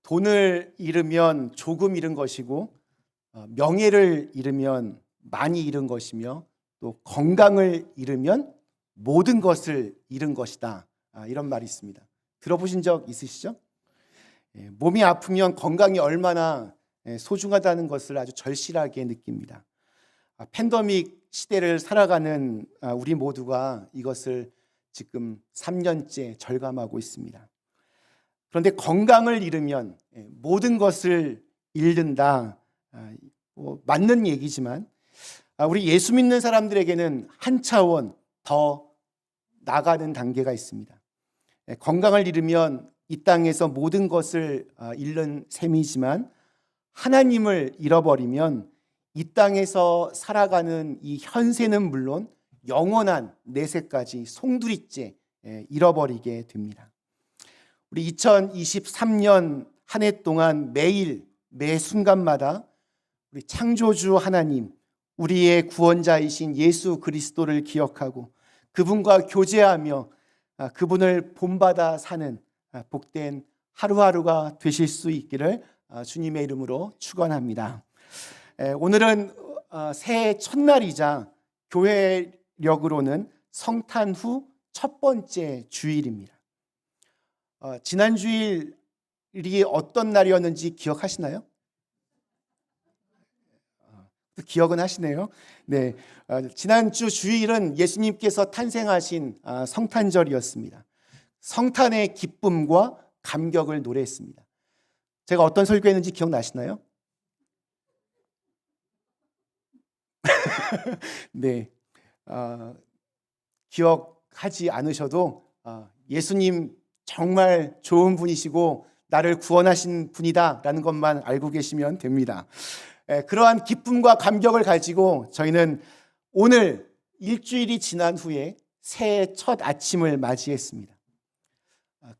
돈을 잃으면 조금 잃은 것이고 명예를 잃으면 많이 잃은 것이며 또 건강을 잃으면 모든 것을 잃은 것이다. 이런 말이 있습니다. 들어보신 적 있으시죠? 몸이 아프면 건강이 얼마나 소중하다는 것을 아주 절실하게 느낍니다. 팬데믹 시대를 살아가는 우리 모두가 이것을 지금 3년째 절감하고 있습니다. 그런데 건강을 잃으면 모든 것을 잃는다. 맞는 얘기지만 우리 예수 믿는 사람들에게는 한 차원 더 나가는 단계가 있습니다. 건강을 잃으면 이 땅에서 모든 것을 잃는 셈이지만 하나님을 잃어버리면 이 땅에서 살아가는 이 현세는 물론 영원한 내세까지 송두리째 잃어버리게 됩니다. 우리 2023년 한 해 동안 매일 매 순간마다 우리 창조주 하나님, 우리의 구원자이신 예수 그리스도를 기억하고 그분과 교제하며 그분을 본받아 사는 복된 하루하루가 되실 수 있기를 주님의 이름으로 축원합니다. 오늘은 새해 첫날이자 교회력으로는 성탄 후 첫 번째 주일입니다. 지난 주일이 어떤 날이었는지 기억하시나요? 기억은 하시네요. 네, 지난주 주일은 예수님께서 탄생하신 성탄절이었습니다. 성탄의 기쁨과 감격을 노래했습니다. 제가 어떤 설교했는지 기억나시나요? 네, 기억하지 않으셔도 예수님 정말 좋은 분이시고 나를 구원하신 분이다 라는 것만 알고 계시면 됩니다. 그러한 기쁨과 감격을 가지고 저희는 오늘 일주일이 지난 후에 새해 첫 아침을 맞이했습니다.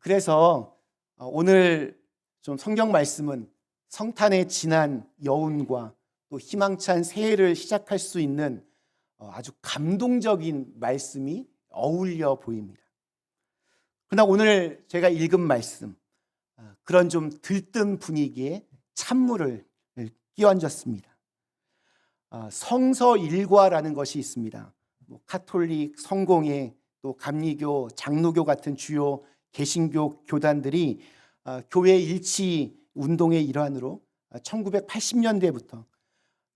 그래서 오늘 좀 성경 말씀은 성탄의 진한 여운과 또 희망찬 새해를 시작할 수 있는 아주 감동적인 말씀이 어울려 보입니다. 그러나 오늘 제가 읽은 말씀, 그런 좀 들뜬 분위기에 찬물을 끼얹었습니다. 성서 일과라는 것이 있습니다. 카톨릭, 성공회, 또 감리교, 장로교 같은 주요 개신교 교단들이 교회 일치 운동의 일환으로 1980년대부터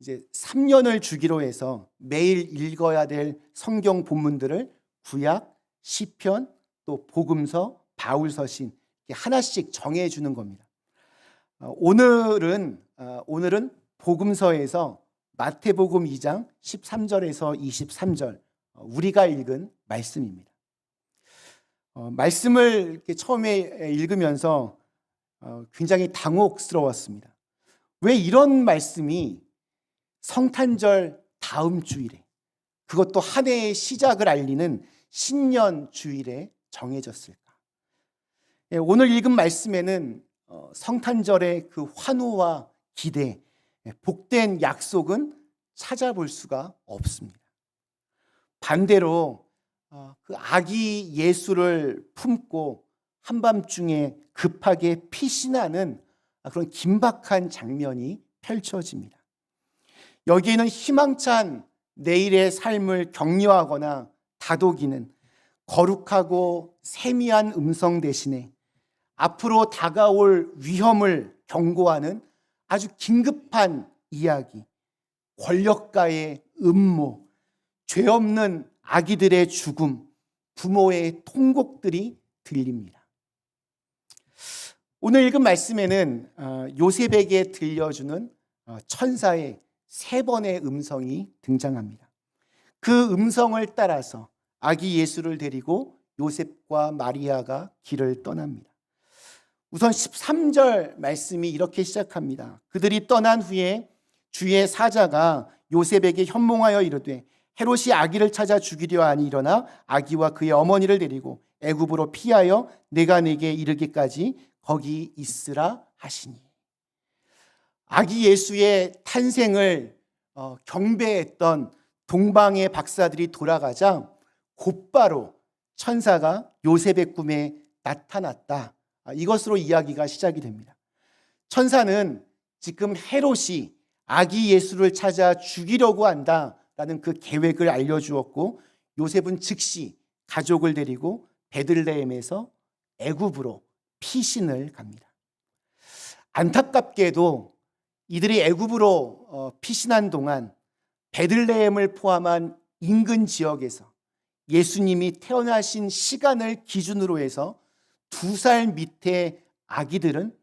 이제 3년을 주기로 해서 매일 읽어야 될 성경 본문들을 구약, 시편, 또 복음서, 바울서신 하나씩 정해주는 겁니다. 오늘은 복음서에서 마태복음 2장 13절에서 23절 우리가 읽은 말씀입니다. 말씀을 이렇게 처음에 읽으면서 굉장히 당혹스러웠습니다. 왜 이런 말씀이 성탄절 다음 주일에, 그것도 한 해의 시작을 알리는 신년 주일에 정해졌을까? 오늘 읽은 말씀에는 성탄절의 그 환호와 기대, 복된 약속은 찾아볼 수가 없습니다. 반대로 그 아기 예수를 품고 한밤중에 급하게 피신하는 그런 긴박한 장면이 펼쳐집니다. 여기에는 희망찬 내일의 삶을 격려하거나 다독이는 거룩하고 세미한 음성 대신에 앞으로 다가올 위험을 경고하는 아주 긴급한 이야기, 권력가의 음모, 죄 없는 아기들의 죽음, 부모의 통곡들이 들립니다. 오늘 읽은 말씀에는 요셉에게 들려주는 천사의 3번의 음성이 등장합니다. 그 음성을 따라서 아기 예수를 데리고 요셉과 마리아가 길을 떠납니다. 우선 13절 말씀이 이렇게 시작합니다. 그들이 떠난 후에 주의 사자가 요셉에게 현몽하여 이르되 헤롯이 아기를 찾아 죽이려 하니 일어나 아기와 그의 어머니를 데리고 애굽으로 피하여 내가 네게 이르기까지 거기 있으라 하시니. 아기 예수의 탄생을 경배했던 동방의 박사들이 돌아가자 곧바로 천사가 요셉의 꿈에 나타났다. 이것으로 이야기가 시작이 됩니다. 천사는 지금 헤롯이 아기 예수를 찾아 죽이려고 한다라는 그 계획을 알려주었고, 요셉은 즉시 가족을 데리고 베들레헴에서 애굽으로 피신을 갑니다. 안타깝게도 이들이 애굽으로 피신한 동안 베들레헴을 포함한 인근 지역에서 예수님이 태어나신 시간을 기준으로 해서 2살 밑의 아기들은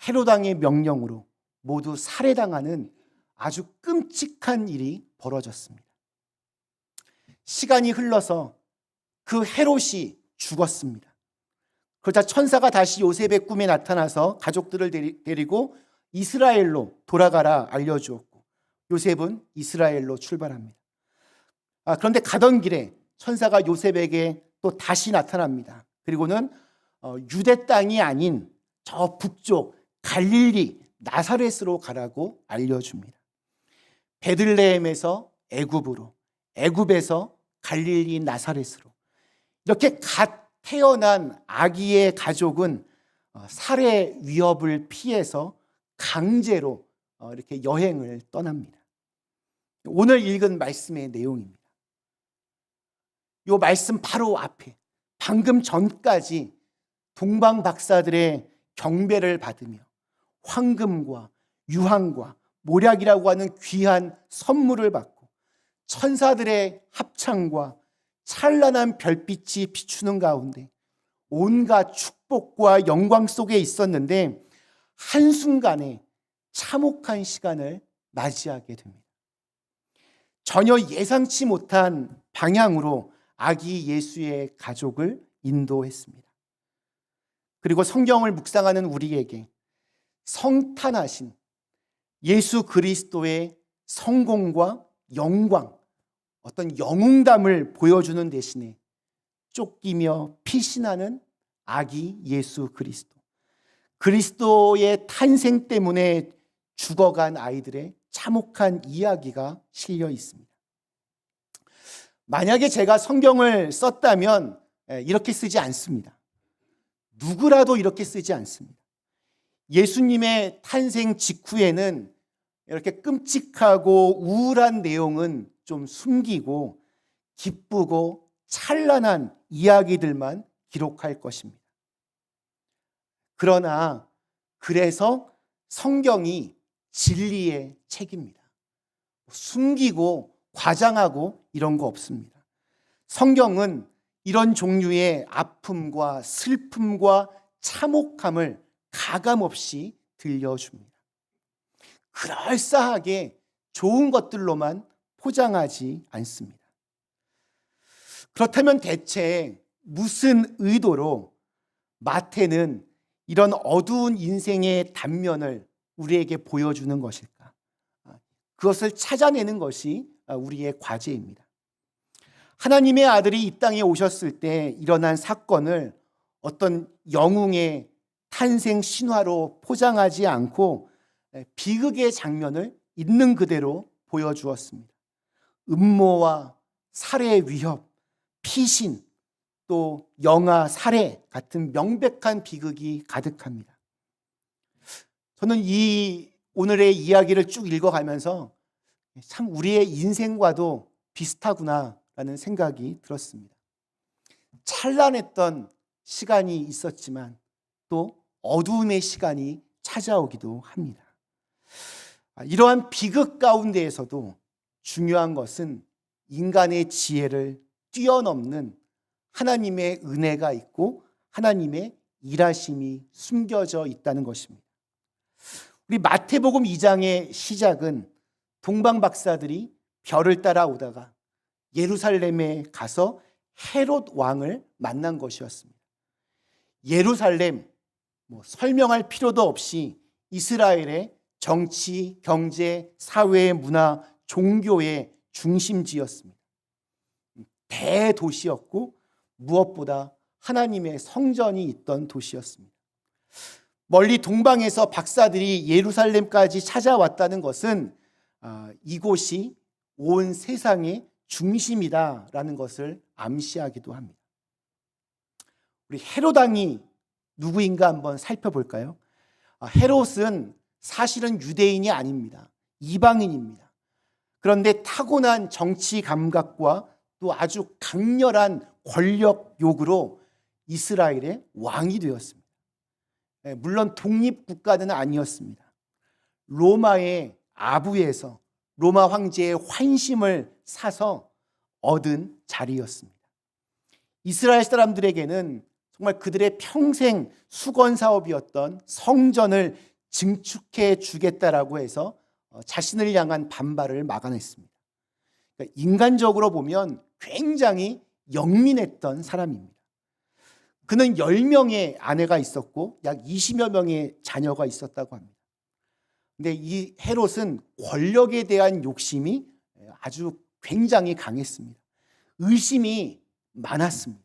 헤롯 왕의 명령으로 모두 살해당하는 아주 끔찍한 일이 벌어졌습니다. 시간이 흘러서 그 헤롯이 죽었습니다. 그러자 천사가 다시 요셉의 꿈에 나타나서 가족들을 데리고 이스라엘로 돌아가라 알려주었고, 요셉은 이스라엘로 출발합니다. 그런데 가던 길에 천사가 요셉에게 또 다시 나타납니다. 그리고는 유대 땅이 아닌 저 북쪽 갈릴리 나사렛으로 가라고 알려줍니다. 베들레헴에서 애굽으로, 애굽에서 갈릴리 나사렛으로, 이렇게 갓 태어난 아기의 가족은 살해 위협을 피해서 강제로 이렇게 여행을 떠납니다. 오늘 읽은 말씀의 내용입니다. 이 말씀 바로 앞에 방금 전까지 동방 박사들의 경배를 받으며 황금과 유황과 모략이라고 하는 귀한 선물을 받고 천사들의 합창과 찬란한 별빛이 비추는 가운데 온갖 축복과 영광 속에 있었는데, 한순간에 참혹한 시간을 맞이하게 됩니다. 전혀 예상치 못한 방향으로 아기 예수의 가족을 인도했습니다. 그리고 성경을 묵상하는 우리에게 성탄하신 예수 그리스도의 성공과 영광, 어떤 영웅담을 보여주는 대신에 쫓기며 피신하는 아기 예수 그리스도, 그리스도의 탄생 때문에 죽어간 아이들의 참혹한 이야기가 실려 있습니다. 만약에 제가 성경을 썼다면 이렇게 쓰지 않습니다. 누구라도 이렇게 쓰지 않습니다. 예수님의 탄생 직후에는 이렇게 끔찍하고 우울한 내용은 좀 숨기고 기쁘고 찬란한 이야기들만 기록할 것입니다. 그러나 그래서 성경이 진리의 책입니다. 숨기고 과장하고 이런 거 없습니다. 성경은 이런 종류의 아픔과 슬픔과 참혹함을 가감없이 들려줍니다. 그럴싸하게 좋은 것들로만 포장하지 않습니다. 그렇다면 대체 무슨 의도로 마태는 이런 어두운 인생의 단면을 우리에게 보여주는 것일까? 그것을 찾아내는 것이 우리의 과제입니다. 하나님의 아들이 이 땅에 오셨을 때 일어난 사건을 어떤 영웅의 탄생 신화로 포장하지 않고 비극의 장면을 있는 그대로 보여주었습니다. 음모와 살해 위협, 피신, 또 영아 살해 같은 명백한 비극이 가득합니다. 저는 이 오늘의 이야기를 쭉 읽어가면서 참 우리의 인생과도 비슷하구나라는 생각이 들었습니다. 찬란했던 시간이 있었지만 또 어두움의 시간이 찾아오기도 합니다. 이러한 비극 가운데에서도 중요한 것은 인간의 지혜를 뛰어넘는 하나님의 은혜가 있고 하나님의 일하심이 숨겨져 있다는 것입니다. 우리 마태복음 2장의 시작은 동방 박사들이 별을 따라오다가 예루살렘에 가서 헤롯 왕을 만난 것이었습니다. 예루살렘, 설명할 필요도 없이 이스라엘의 정치, 경제, 사회, 문화, 종교의 중심지였습니다. 대도시였고 무엇보다 하나님의 성전이 있던 도시였습니다. 멀리 동방에서 박사들이 예루살렘까지 찾아왔다는 것은 이곳이 온 세상의 중심이다라는 것을 암시하기도 합니다. 우리 헤롯 왕이 누구인가 한번 살펴볼까요? 헤롯은 사실은 유대인이 아닙니다. 이방인입니다. 그런데 타고난 정치 감각과 또 아주 강렬한 권력 욕으로 이스라엘의 왕이 되었습니다. 물론 독립국가는 아니었습니다. 로마의 아부에서 로마 황제의 환심을 사서 얻은 자리였습니다. 이스라엘 사람들에게는 정말 그들의 평생 수건 사업이었던 성전을 증축해 주겠다라고 해서 자신을 향한 반발을 막아냈습니다. 그러니까 인간적으로 보면 굉장히 영민했던 사람입니다. 그는 10명의 아내가 있었고 약 20여 명의 자녀가 있었다고 합니다. 근데 이 헤롯은 권력에 대한 욕심이 아주 굉장히 강했습니다. 의심이 많았습니다.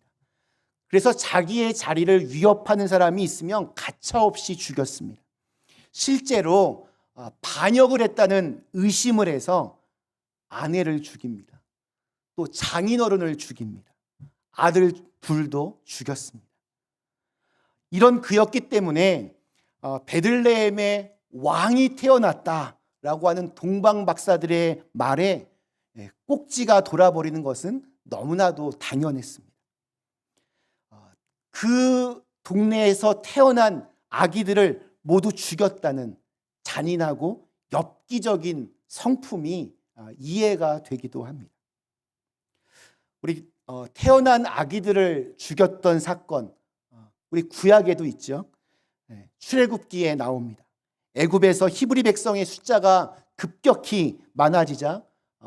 그래서 자기의 자리를 위협하는 사람이 있으면 가차없이 죽였습니다. 실제로 반역을 했다는 의심을 해서 아내를 죽입니다. 또 장인어른을 죽입니다. 아들 둘도 죽였습니다. 이런 그였기 때문에 베들레헴에 왕이 태어났다라고 하는 동방 박사들의 말에 꼭지가 돌아버리는 것은 너무나도 당연했습니다. 그 동네에서 태어난 아기들을 모두 죽였다는 잔인하고 엽기적인 성품이 이해가 되기도 합니다. 우리 태어난 아기들을 죽였던 사건, 우리 구약에도 있죠. 출애굽기에 나옵니다. 애굽에서 히브리 백성의 숫자가 급격히 많아지자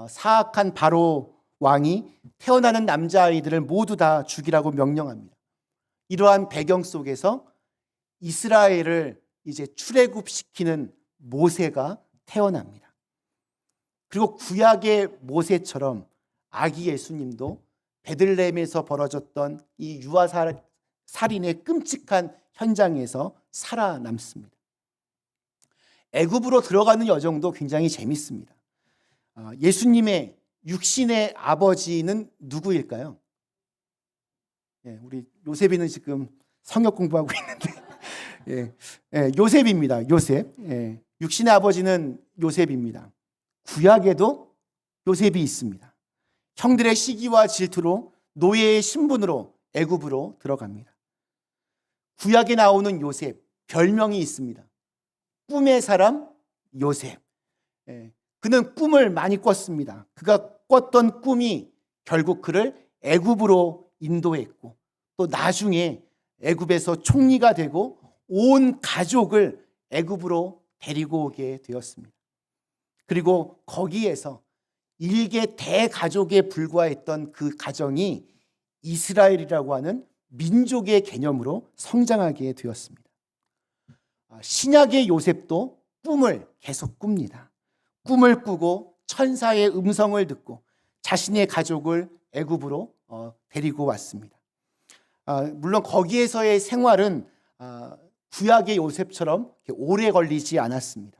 사악한 바로 왕이 태어나는 남자아이들을 모두 다 죽이라고 명령합니다. 이러한 배경 속에서 이스라엘을 이제 출애굽시키는 모세가 태어납니다. 그리고 구약의 모세처럼 아기 예수님도 베들레헴에서 벌어졌던 이 유아 살인의 끔찍한 현장에서 살아남습니다. 애굽으로 들어가는 여정도 굉장히 재밌습니다. 예수님의 육신의 아버지는 누구일까요? 우리 요셉이는 지금 성역 공부하고 있는데 요셉입니다. 요셉. 육신의 아버지는 요셉입니다. 구약에도 요셉이 있습니다. 형들의 시기와 질투로 노예의 신분으로 애굽으로 들어갑니다. 구약에 나오는 요셉, 별명이 있습니다. 꿈의 사람 요셉. 그는 꿈을 많이 꿨습니다. 그가 꿨던 꿈이 결국 그를 애굽으로 인도했고 또 나중에 애굽에서 총리가 되고 온 가족을 애굽으로 데리고 오게 되었습니다. 그리고 거기에서 일개 대가족에 불과했던 그 가정이 이스라엘이라고 하는 민족의 개념으로 성장하게 되었습니다. 신약의 요셉도 꿈을 계속 꿉니다. 꿈을 꾸고 천사의 음성을 듣고 자신의 가족을 애굽으로 데리고 왔습니다. 물론 거기에서의 생활은 구약의 요셉처럼 오래 걸리지 않았습니다.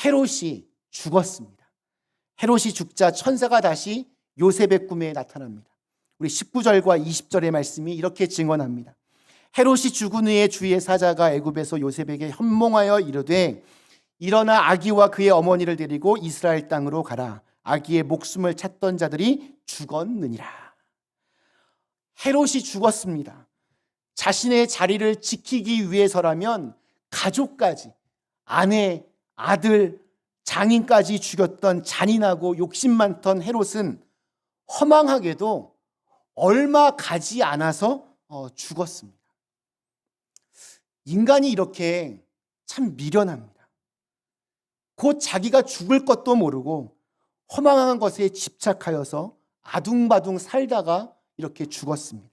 헤롯이 죽었습니다. 헤롯이 죽자 천사가 다시 요셉의 꿈에 나타납니다. 우리 19절과 20절의 말씀이 이렇게 증언합니다. 헤롯이 죽은 후에 주의 사자가 애굽에서 요셉에게 현몽하여 이르되 일어나 아기와 그의 어머니를 데리고 이스라엘 땅으로 가라. 아기의 목숨을 찾던 자들이 죽었느니라. 헤롯이 죽었습니다. 자신의 자리를 지키기 위해서라면 가족까지, 아내, 아들, 장인까지 죽였던 잔인하고 욕심 많던 헤롯은 허망하게도 얼마 가지 않아서 죽었습니다. 인간이 이렇게 참 미련합니다. 곧 자기가 죽을 것도 모르고 허망한 것에 집착하여서 아둥바둥 살다가 이렇게 죽었습니다.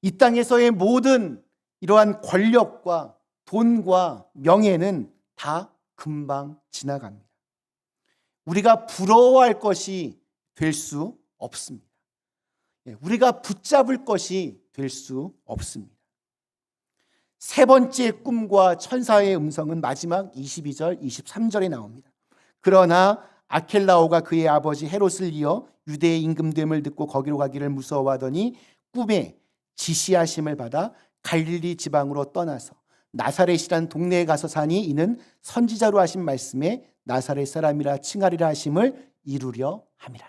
이 땅에서의 모든 이러한 권력과 돈과 명예는 다 금방 지나갑니다. 우리가 부러워할 것이 될 수 없습니다. 우리가 붙잡을 것이 될 수 없습니다. 세 번째 꿈과 천사의 음성은 마지막 22절, 23절에 나옵니다. 그러나 아켈라오가 그의 아버지 헤롯을 이어 유대의 임금됨을 듣고 거기로 가기를 무서워하더니 꿈에 지시하심을 받아 갈릴리 지방으로 떠나서 나사렛이란 동네에 가서 사니 이는 선지자로 하신 말씀에 나사렛 사람이라 칭하리라 하심을 이루려 함이라.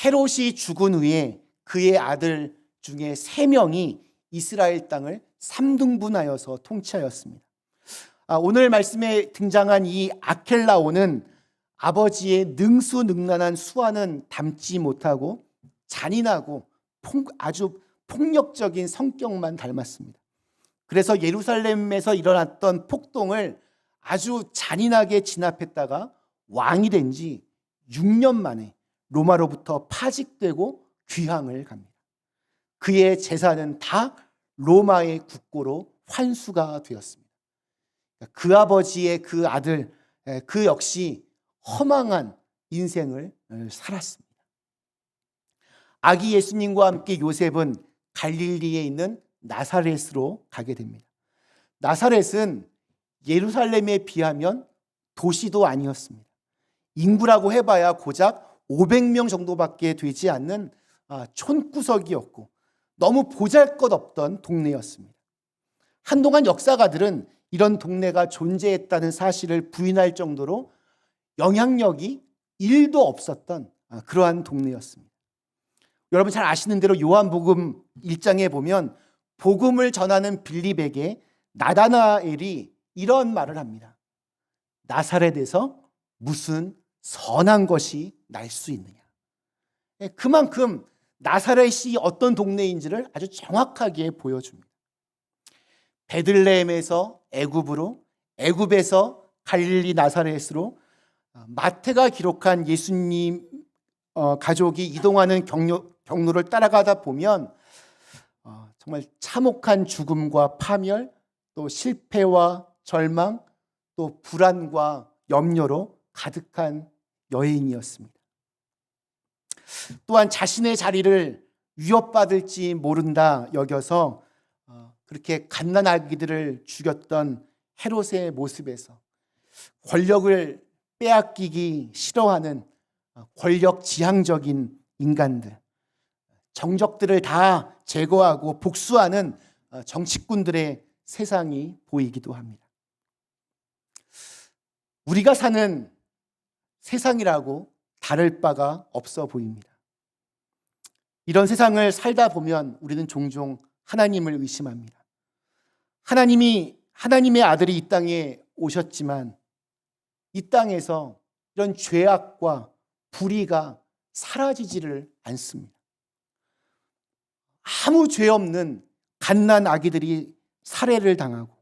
헤롯이 죽은 후에 그의 아들 중에 3명이 이스라엘 땅을 3등분하여서 통치하였습니다. 오늘 말씀에 등장한 이 아켈라오는 아버지의 능수능란한 수와는 닮지 못하고 잔인하고 아주 폭력적인 성격만 닮았습니다. 그래서 예루살렘에서 일어났던 폭동을 아주 잔인하게 진압했다가 왕이 된 지 6년 만에 로마로부터 파직되고 귀향을 갑니다. 그의 재산은 다 로마의 국고로 환수가 되었습니다. 그 아버지의 그 아들, 그 역시 허망한 인생을 살았습니다. 아기 예수님과 함께 요셉은 갈릴리에 있는 나사렛으로 가게 됩니다. 나사렛은 예루살렘에 비하면 도시도 아니었습니다. 인구라고 해봐야 고작 500명 정도밖에 되지 않는 촌구석이었고 너무 보잘것없던 동네였습니다. 한동안 역사가들은 이런 동네가 존재했다는 사실을 부인할 정도로 영향력이 1도 없었던 그러한 동네였습니다. 여러분 잘 아시는 대로 요한복음 1장에 보면 복음을 전하는 빌립에게 나다나엘이 이런 말을 합니다. 나사렛에서 무슨 선한 것이 날 수 있느냐. 그만큼 나사렛이 어떤 동네인지를 아주 정확하게 보여줍니다. 베들레헴에서 애굽으로, 애굽에서 갈릴리 나사렛으로 마태가 기록한 예수님 가족이 이동하는 경로를 따라가다 보면 정말 참혹한 죽음과 파멸, 또 실패와 절망, 또 불안과 염려로 가득한 여인이었습니다. 또한 자신의 자리를 위협받을지 모른다 여겨서 그렇게 갓난아기들을 죽였던 헤롯의 모습에서 권력을 빼앗기기 싫어하는 권력지향적인 인간들, 정적들을 다 제거하고 복수하는 정치꾼들의 세상이 보이기도 합니다. 우리가 사는 세상이라고 다를 바가 없어 보입니다. 이런 세상을 살다 보면 우리는 종종 하나님을 의심합니다. 하나님의 아들이 이 땅에 오셨지만 이 땅에서 이런 죄악과 불의가 사라지지를 않습니다. 아무 죄 없는 갓난 아기들이 살해를 당하고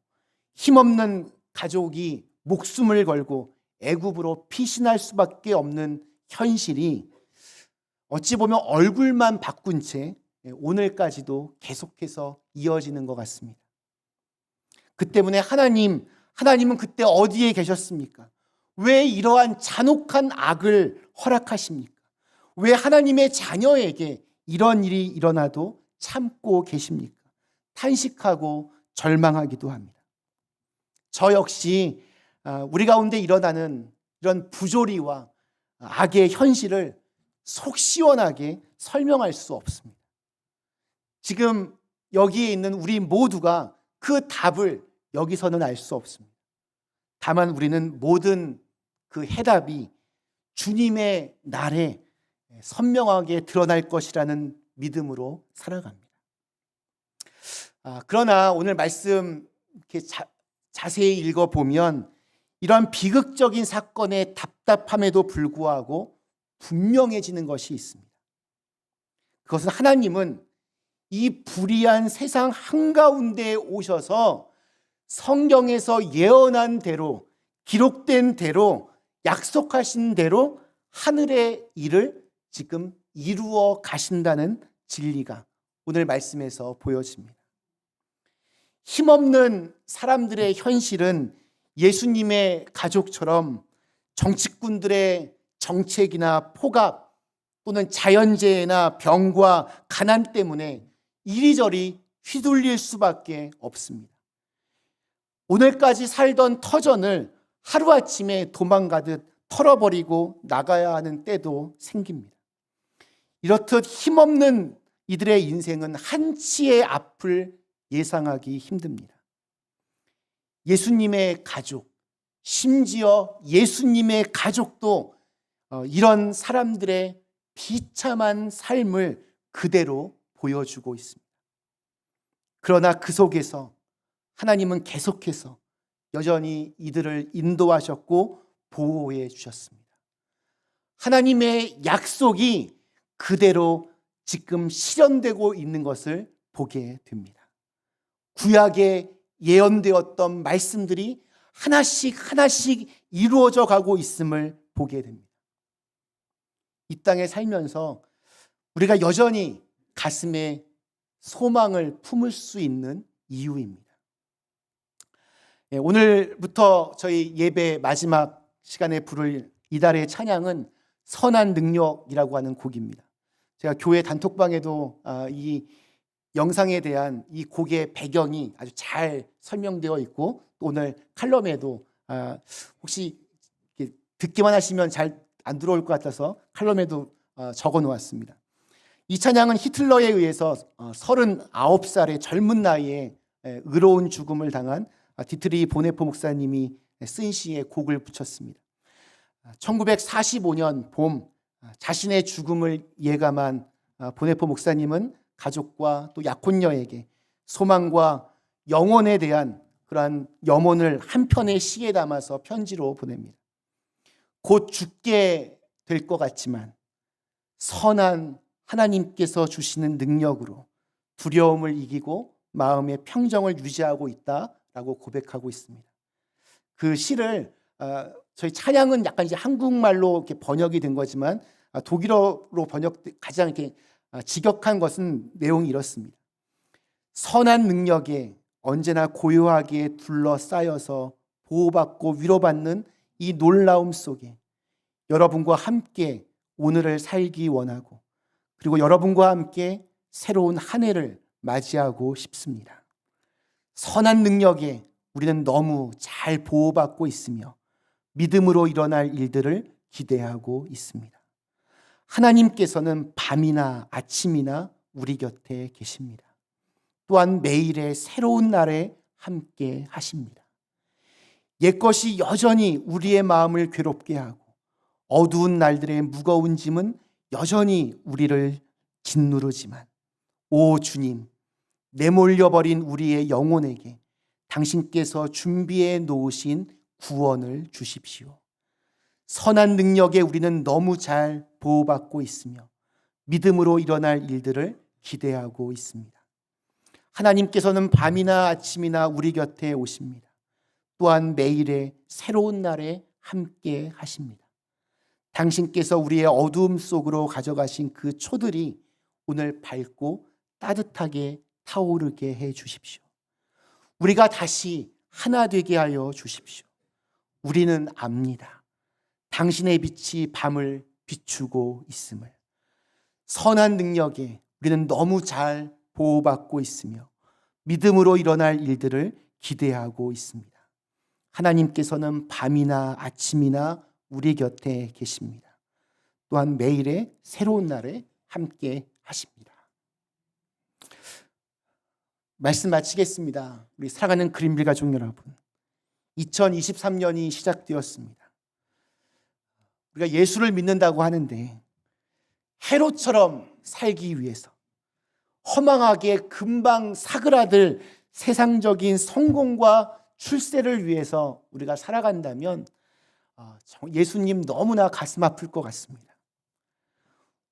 힘없는 가족이 목숨을 걸고 애굽으로 피신할 수밖에 없는 현실이 어찌 보면 얼굴만 바꾼 채 오늘까지도 계속해서 이어지는 것 같습니다. 그 때문에 하나님은 그때 어디에 계셨습니까? 왜 이러한 잔혹한 악을 허락하십니까? 왜 하나님의 자녀에게 이런 일이 일어나도 참고 계십니까? 탄식하고 절망하기도 합니다. 저 역시 우리 가운데 일어나는 이런 부조리와 악의 현실을 속 시원하게 설명할 수 없습니다. 지금 여기에 있는 우리 모두가 그 답을 여기서는 알 수 없습니다. 다만 우리는 모든 그 해답이 주님의 날에 선명하게 드러날 것이라는 믿음으로 살아갑니다. 그러나 오늘 말씀 이렇게 자세히 읽어보면 이런 비극적인 사건의 답답함에도 불구하고 분명해지는 것이 있습니다. 그것은 하나님은 이 불의한 세상 한가운데에 오셔서 성경에서 예언한 대로, 기록된 대로, 약속하신 대로 하늘의 일을 지금 이루어 가신다는 진리가 오늘 말씀에서 보여집니다. 힘없는 사람들의 현실은 예수님의 가족처럼 정치꾼들의 정책이나 폭압 또는 자연재해나 병과 가난 때문에 이리저리 휘둘릴 수밖에 없습니다. 오늘까지 살던 터전을 하루아침에 도망가듯 털어버리고 나가야 하는 때도 생깁니다. 이렇듯 힘없는 이들의 인생은 한치의 앞을 예상하기 힘듭니다. 예수님의 가족, 심지어 예수님의 가족도 이런 사람들의 비참한 삶을 그대로 보여주고 있습니다. 그러나 그 속에서 하나님은 계속해서 여전히 이들을 인도하셨고 보호해 주셨습니다. 하나님의 약속이 그대로 지금 실현되고 있는 것을 보게 됩니다. 구약에 예언되었던 말씀들이 하나씩 하나씩 이루어져 가고 있음을 보게 됩니다. 이 땅에 살면서 우리가 여전히 가슴에 소망을 품을 수 있는 이유입니다. 오늘부터 저희 예배 마지막 시간에 부를 이달의 찬양은 선한 능력이라고 하는 곡입니다. 제가 교회 단톡방에도 이 영상에 대한 이 곡의 배경이 아주 잘 설명되어 있고, 또 오늘 칼럼에도 혹시 듣기만 하시면 잘 안 들어올 것 같아서 칼럼에도 적어 놓았습니다. 이 찬양은 히틀러에 의해서 39살의 젊은 나이에 의로운 죽음을 당한 디트리 보네포 목사님이 쓴 시에 곡을 붙였습니다. 1945년 봄 자신의 죽음을 예감한 보네포 목사님은 가족과 또 약혼녀에게 소망과 영혼에 대한 그러한 염원을 한 편의 시에 담아서 편지로 보냅니다. 곧 죽게 될 것 같지만 선한 하나님께서 주시는 능력으로 두려움을 이기고 마음의 평정을 유지하고 있다라고 고백하고 있습니다. 그 시를 저희 찬양은 약간 이제 한국말로 이렇게 번역이 된 거지만 독일어로 가장 이렇게 직역한 것은 내용이 이렇습니다. 선한 능력에 언제나 고요하게 둘러싸여서 보호받고 위로받는 이 놀라움 속에 여러분과 함께 오늘을 살기 원하고, 그리고 여러분과 함께 새로운 한 해를 맞이하고 싶습니다. 선한 능력에 우리는 너무 잘 보호받고 있으며 믿음으로 일어날 일들을 기대하고 있습니다. 하나님께서는 밤이나 아침이나 우리 곁에 계십니다. 또한 매일의 새로운 날에 함께 하십니다. 옛것이 여전히 우리의 마음을 괴롭게 하고 어두운 날들의 무거운 짐은 여전히 우리를 짓누르지만, 오 주님, 내몰려버린 우리의 영혼에게 당신께서 준비해 놓으신 구원을 주십시오. 선한 능력에 우리는 너무 잘 보호받고 있으며 믿음으로 일어날 일들을 기대하고 있습니다. 하나님께서는 밤이나 아침이나 우리 곁에 오십니다. 또한 매일의 새로운 날에 함께 하십니다. 당신께서 우리의 어두움 속으로 가져가신 그 초들이 오늘 밝고 따뜻하게 타오르게 해 주십시오. 우리가 다시 하나 되게 하여 주십시오. 우리는 압니다. 당신의 빛이 밤을 비추고 있음을. 선한 능력에 우리는 너무 잘 보호받고 있으며 믿음으로 일어날 일들을 기대하고 있습니다. 하나님께서는 밤이나 아침이나 우리 곁에 계십니다. 또한 매일의 새로운 날에 함께 하십니다. 말씀 마치겠습니다. 우리 사랑하는 그린빌 가족 여러분, 2023년이 시작되었습니다. 우리가 예수를 믿는다고 하는데 헤롯처럼 살기 위해서 허망하게 금방 사그라들 세상적인 성공과 출세를 위해서 우리가 살아간다면 예수님 너무나 가슴 아플 것 같습니다.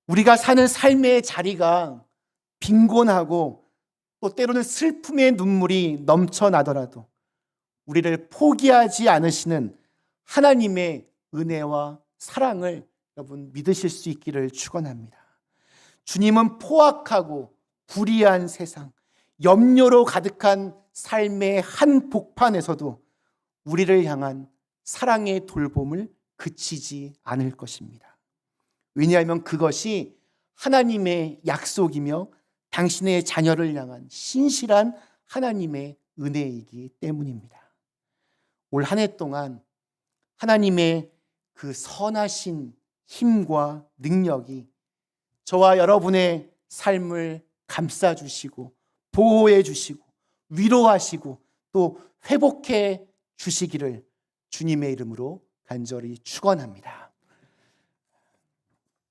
우리가 사는 삶의 자리가 빈곤하고 또 때로는 슬픔의 눈물이 넘쳐나더라도 우리를 포기하지 않으시는 하나님의 은혜와 사랑을 여러분 믿으실 수 있기를 축원합니다. 주님은 포악하고 불의한 세상, 염려로 가득한 삶의 한복판에서도 우리를 향한 사랑의 돌봄을 그치지 않을 것입니다. 왜냐하면 그것이 하나님의 약속이며 당신의 자녀를 향한 신실한 하나님의 은혜이기 때문입니다. 올 한 해 동안 하나님의 그 선하신 힘과 능력이 저와 여러분의 삶을 감싸주시고 보호해 주시고 위로하시고 또 회복해 주시기를 주님의 이름으로 간절히 축원합니다.